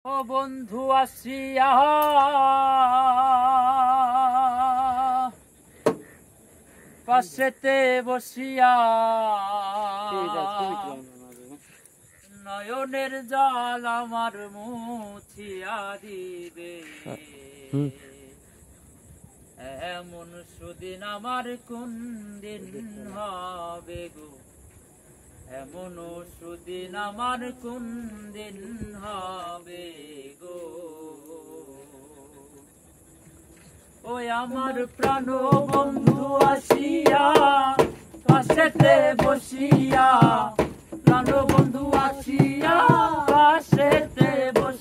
ও বন্ধু আসিয়া পাশেতে বসিয়া নয়নের জল আমার মুছিয়া দিবে, এমন সুদিন আমার কোন দিন হবে গো, এমন সুদিন আমার কোন দিন হবে গো। ওই আমার প্রাণ বন্ধু আসিয়া পাশেতে বসিয়া, প্রাণ বন্ধু আসিয়া পাশেতে বসিয়া